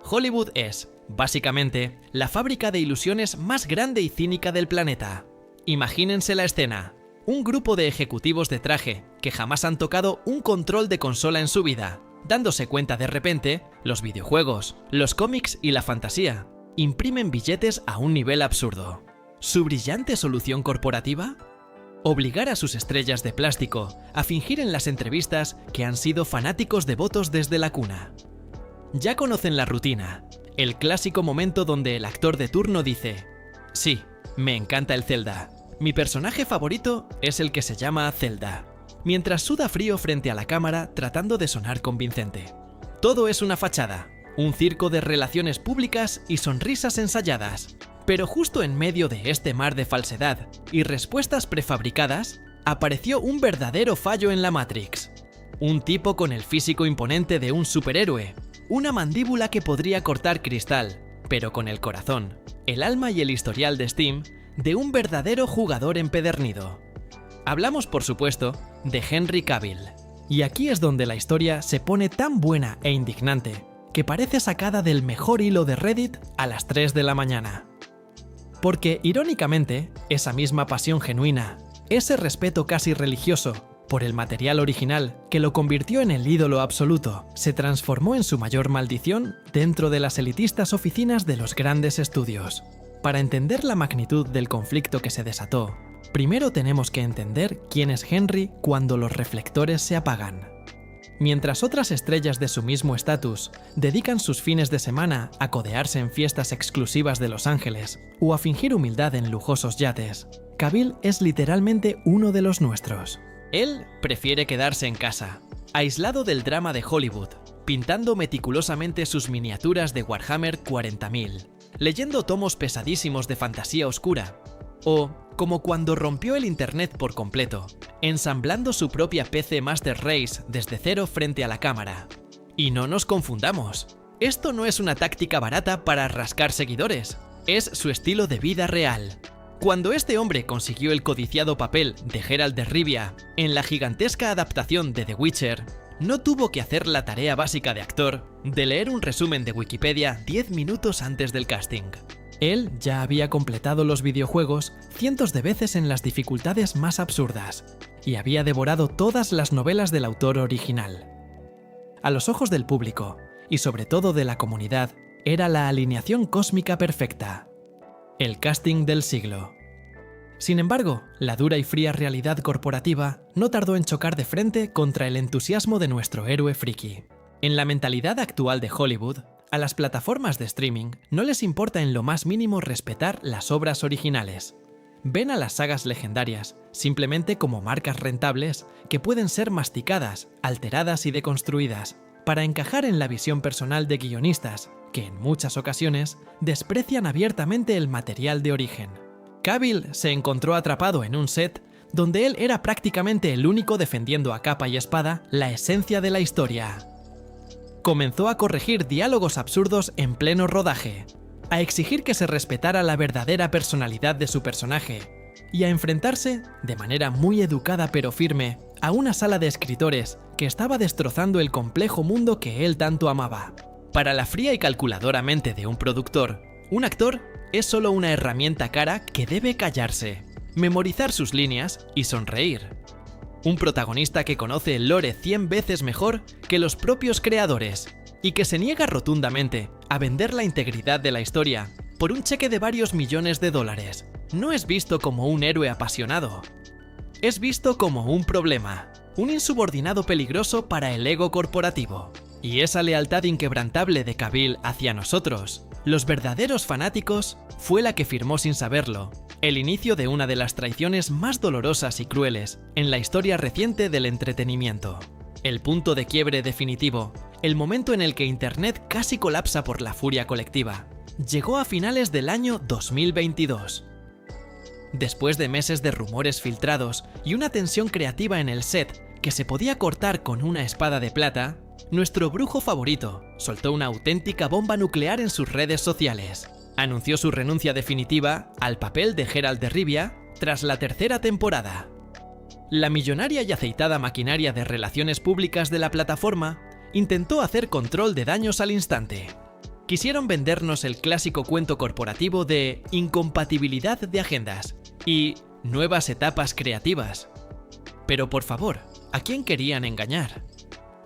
Hollywood es, básicamente, la fábrica de ilusiones más grande y cínica del planeta. Imagínense la escena. Un grupo de ejecutivos de traje que jamás han tocado un control de consola en su vida, dándose cuenta de repente, los videojuegos, los cómics y la fantasía imprimen billetes a un nivel absurdo. ¿Su brillante solución corporativa? Obligar a sus estrellas de plástico a fingir en las entrevistas que han sido fanáticos devotos desde la cuna. Ya conocen la rutina, el clásico momento donde el actor de turno dice: sí, me encanta el Zelda. Mi personaje favorito es el que se llama Zelda, mientras suda frío frente a la cámara tratando de sonar convincente. Todo es una fachada, un circo de relaciones públicas y sonrisas ensayadas. Pero justo en medio de este mar de falsedad y respuestas prefabricadas, apareció un verdadero fallo en la Matrix. Un tipo con el físico imponente de un superhéroe, una mandíbula que podría cortar cristal, pero con el corazón, el alma y el historial de Steam de un verdadero jugador empedernido. Hablamos, por supuesto, de Henry Cavill. Y aquí es donde la historia se pone tan buena e indignante que parece sacada del mejor hilo de Reddit a las 3 de la mañana. Porque, irónicamente, esa misma pasión genuina, ese respeto casi religioso por el material original que lo convirtió en el ídolo absoluto, se transformó en su mayor maldición dentro de las elitistas oficinas de los grandes estudios. Para entender la magnitud del conflicto que se desató, primero tenemos que entender quién es Henry cuando los reflectores se apagan. Mientras otras estrellas de su mismo estatus dedican sus fines de semana a codearse en fiestas exclusivas de Los Ángeles o a fingir humildad en lujosos yates, Cavill es literalmente uno de los nuestros. Él prefiere quedarse en casa, aislado del drama de Hollywood, pintando meticulosamente sus miniaturas de Warhammer 40.000, leyendo tomos pesadísimos de fantasía oscura, o, como cuando rompió el internet por completo, ensamblando su propia PC Master Race desde cero frente a la cámara. Y no nos confundamos, esto no es una táctica barata para rascar seguidores, es su estilo de vida real. Cuando este hombre consiguió el codiciado papel de Geralt de Rivia en la gigantesca adaptación de The Witcher, no tuvo que hacer la tarea básica de actor de leer un resumen de Wikipedia 10 minutos antes del casting. Él ya había completado los videojuegos cientos de veces en las dificultades más absurdas, y había devorado todas las novelas del autor original. A los ojos del público, y sobre todo de la comunidad, era la alineación cósmica perfecta. El casting del siglo. Sin embargo, la dura y fría realidad corporativa no tardó en chocar de frente contra el entusiasmo de nuestro héroe friki. En la mentalidad actual de Hollywood, a las plataformas de streaming no les importa en lo más mínimo respetar las obras originales. Ven a las sagas legendarias simplemente como marcas rentables que pueden ser masticadas, alteradas y deconstruidas para encajar en la visión personal de guionistas que en muchas ocasiones desprecian abiertamente el material de origen. Cavill se encontró atrapado en un set donde él era prácticamente el único defendiendo a capa y espada la esencia de la historia. Comenzó a corregir diálogos absurdos en pleno rodaje, a exigir que se respetara la verdadera personalidad de su personaje y a enfrentarse, de manera muy educada pero firme, a una sala de escritores que estaba destrozando el complejo mundo que él tanto amaba. Para la fría y calculadora mente de un productor, un actor es solo una herramienta cara que debe callarse, memorizar sus líneas y sonreír. Un protagonista que conoce el lore 100 veces mejor que los propios creadores y que se niega rotundamente a vender la integridad de la historia por un cheque de varios millones de dólares. No es visto como un héroe apasionado. Es visto como un problema, un insubordinado peligroso para el ego corporativo. Y esa lealtad inquebrantable de Cavill hacia nosotros, los verdaderos fanáticos, fue la que firmó sin saberlo el inicio de una de las traiciones más dolorosas y crueles en la historia reciente del entretenimiento. El punto de quiebre definitivo, el momento en el que Internet casi colapsa por la furia colectiva, llegó a finales del año 2022. Después de meses de rumores filtrados y una tensión creativa en el set que se podía cortar con una espada de plata, nuestro brujo favorito soltó una auténtica bomba nuclear en sus redes sociales. Anunció su renuncia definitiva al papel de Geralt de Rivia tras la tercera temporada. La millonaria y aceitada maquinaria de relaciones públicas de la plataforma intentó hacer control de daños al instante. Quisieron vendernos el clásico cuento corporativo de incompatibilidad de agendas y nuevas etapas creativas. Pero por favor, ¿a quién querían engañar?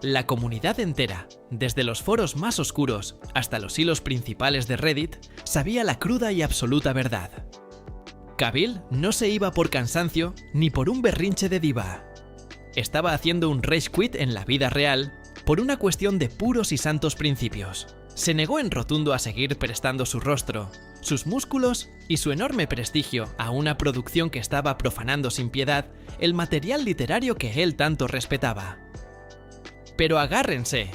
La comunidad entera, desde los foros más oscuros hasta los hilos principales de Reddit, sabía la cruda y absoluta verdad. Cavill no se iba por cansancio ni por un berrinche de diva. Estaba haciendo un rage quit en la vida real por una cuestión de puros y santos principios. Se negó en rotundo a seguir prestando su rostro, sus músculos y su enorme prestigio a una producción que estaba profanando sin piedad el material literario que él tanto respetaba. Pero agárrense,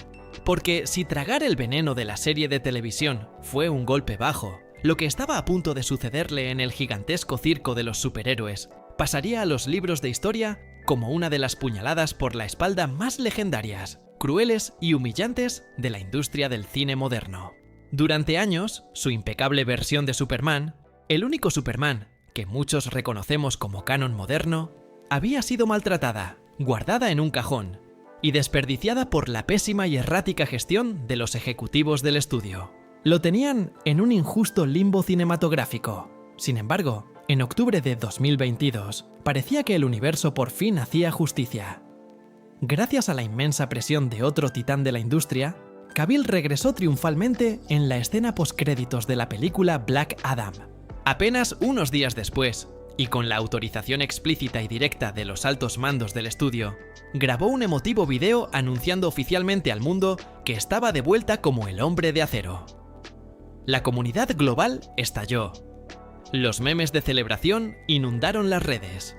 porque si tragar el veneno de la serie de televisión fue un golpe bajo, lo que estaba a punto de sucederle en el gigantesco circo de los superhéroes pasaría a los libros de historia como una de las puñaladas por la espalda más legendarias, crueles y humillantes de la industria del cine moderno. Durante años, su impecable versión de Superman, el único Superman que muchos reconocemos como canon moderno, había sido maltratada, guardada en un cajón y desperdiciada por la pésima y errática gestión de los ejecutivos del estudio. Lo tenían en un injusto limbo cinematográfico. Sin embargo, en octubre de 2022, parecía que el universo por fin hacía justicia. Gracias a la inmensa presión de otro titán de la industria, Cavill regresó triunfalmente en la escena postcréditos de la película Black Adam. Apenas unos días después, y con la autorización explícita y directa de los altos mandos del estudio, grabó un emotivo video anunciando oficialmente al mundo que estaba de vuelta como el Hombre de Acero. La comunidad global estalló. Los memes de celebración inundaron las redes.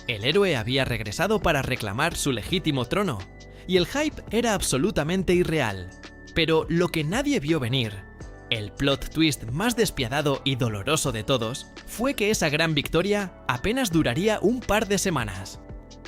El héroe había regresado para reclamar su legítimo trono, y el hype era absolutamente irreal. Pero lo que nadie vio venir, el plot twist más despiadado y doloroso de todos, fue que esa gran victoria apenas duraría un par de semanas.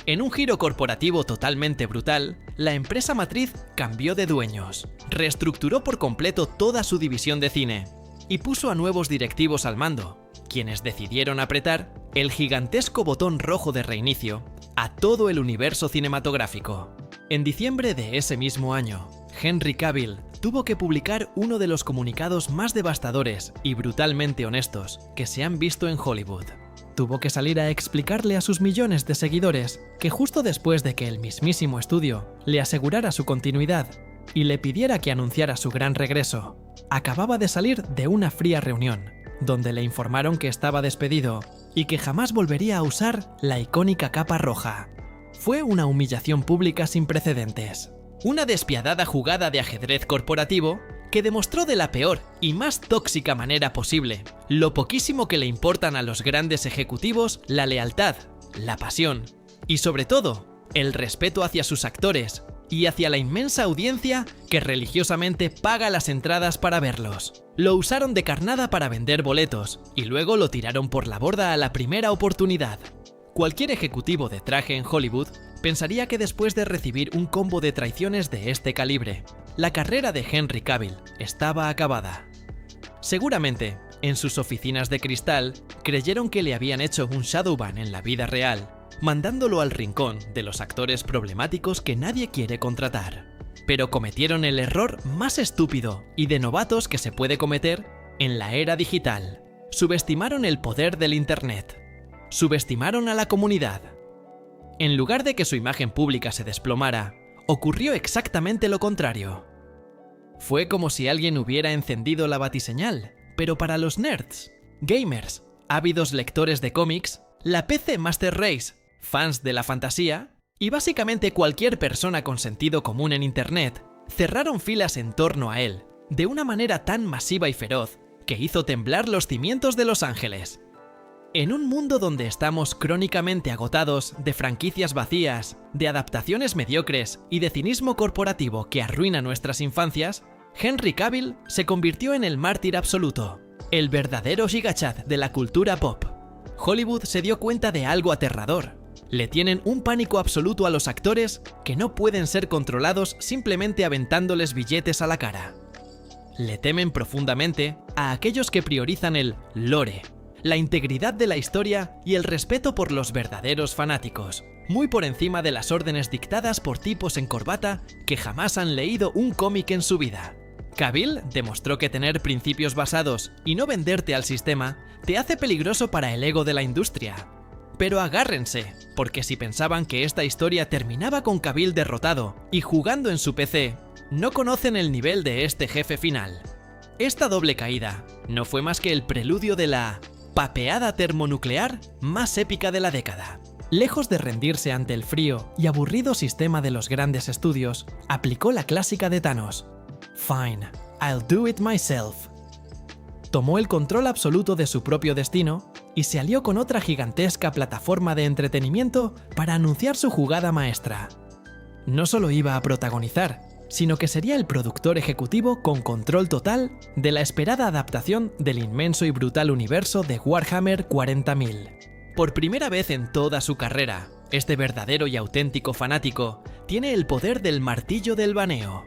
En un giro corporativo totalmente brutal, la empresa matriz cambió de dueños, reestructuró por completo toda su división de cine y puso a nuevos directivos al mando, quienes decidieron apretar el gigantesco botón rojo de reinicio a todo el universo cinematográfico. En diciembre de ese mismo año, Henry Cavill tuvo que publicar uno de los comunicados más devastadores y brutalmente honestos que se han visto en Hollywood. Tuvo que salir a explicarle a sus millones de seguidores que justo después de que el mismísimo estudio le asegurara su continuidad y le pidiera que anunciara su gran regreso, acababa de salir de una fría reunión, donde le informaron que estaba despedido y que jamás volvería a usar la icónica capa roja. Fue una humillación pública sin precedentes. Una despiadada jugada de ajedrez corporativo que demostró de la peor y más tóxica manera posible lo poquísimo que le importan a los grandes ejecutivos la lealtad, la pasión y sobre todo el respeto hacia sus actores y hacia la inmensa audiencia que religiosamente paga las entradas para verlos. Lo usaron de carnada para vender boletos y luego lo tiraron por la borda a la primera oportunidad. Cualquier ejecutivo de traje en Hollywood pensaría que después de recibir un combo de traiciones de este calibre, la carrera de Henry Cavill estaba acabada. Seguramente, en sus oficinas de cristal, creyeron que le habían hecho un shadowban en la vida real, mandándolo al rincón de los actores problemáticos que nadie quiere contratar. Pero cometieron el error más estúpido y de novatos que se puede cometer en la era digital. Subestimaron el poder del Internet. Subestimaron a la comunidad. En lugar de que su imagen pública se desplomara, ocurrió exactamente lo contrario. Fue como si alguien hubiera encendido la batiseñal, pero para los nerds, gamers, ávidos lectores de cómics, la PC Master Race, fans de la fantasía, y básicamente cualquier persona con sentido común en Internet, cerraron filas en torno a él, de una manera tan masiva y feroz, que hizo temblar los cimientos de Los Ángeles. En un mundo donde estamos crónicamente agotados de franquicias vacías, de adaptaciones mediocres y de cinismo corporativo que arruina nuestras infancias, Henry Cavill se convirtió en el mártir absoluto, el verdadero gigachad de la cultura pop. Hollywood se dio cuenta de algo aterrador. Le tienen un pánico absoluto a los actores que no pueden ser controlados simplemente aventándoles billetes a la cara. Le temen profundamente a aquellos que priorizan el lore, la integridad de la historia y el respeto por los verdaderos fanáticos, muy por encima de las órdenes dictadas por tipos en corbata que jamás han leído un cómic en su vida. Cavill demostró que tener principios basados y no venderte al sistema te hace peligroso para el ego de la industria. Pero agárrense, porque si pensaban que esta historia terminaba con Cavill derrotado y jugando en su PC, no conocen el nivel de este jefe final. Esta doble caída no fue más que el preludio de la papeada termonuclear más épica de la década. Lejos de rendirse ante el frío y aburrido sistema de los grandes estudios, aplicó la clásica de Thanos: "Fine, I'll do it myself". Tomó el control absoluto de su propio destino y se alió con otra gigantesca plataforma de entretenimiento para anunciar su jugada maestra. No solo iba a protagonizar, sino que sería el productor ejecutivo con control total de la esperada adaptación del inmenso y brutal universo de Warhammer 40.000. Por primera vez en toda su carrera, este verdadero y auténtico fanático tiene el poder del martillo del baneo.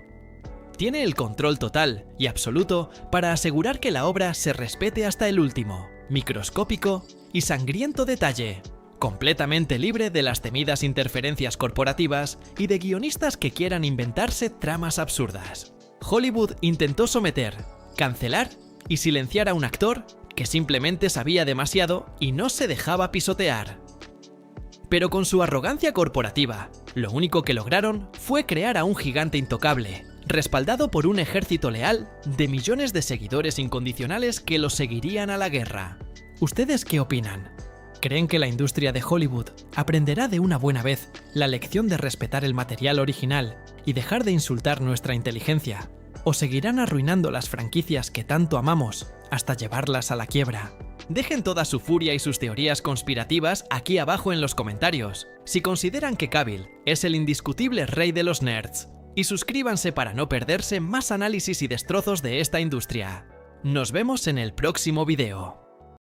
Tiene el control total y absoluto para asegurar que la obra se respete hasta el último, microscópico y sangriento detalle, completamente libre de las temidas interferencias corporativas y de guionistas que quieran inventarse tramas absurdas. Hollywood intentó someter, cancelar y silenciar a un actor que simplemente sabía demasiado y no se dejaba pisotear. Pero con su arrogancia corporativa, lo único que lograron fue crear a un gigante intocable, respaldado por un ejército leal de millones de seguidores incondicionales que lo seguirían a la guerra. ¿Ustedes qué opinan? ¿Creen que la industria de Hollywood aprenderá de una buena vez la lección de respetar el material original y dejar de insultar nuestra inteligencia? ¿O seguirán arruinando las franquicias que tanto amamos hasta llevarlas a la quiebra? Dejen toda su furia y sus teorías conspirativas aquí abajo en los comentarios, si consideran que Cavill es el indiscutible rey de los nerds. Y suscríbanse para no perderse más análisis y destrozos de esta industria. Nos vemos en el próximo video.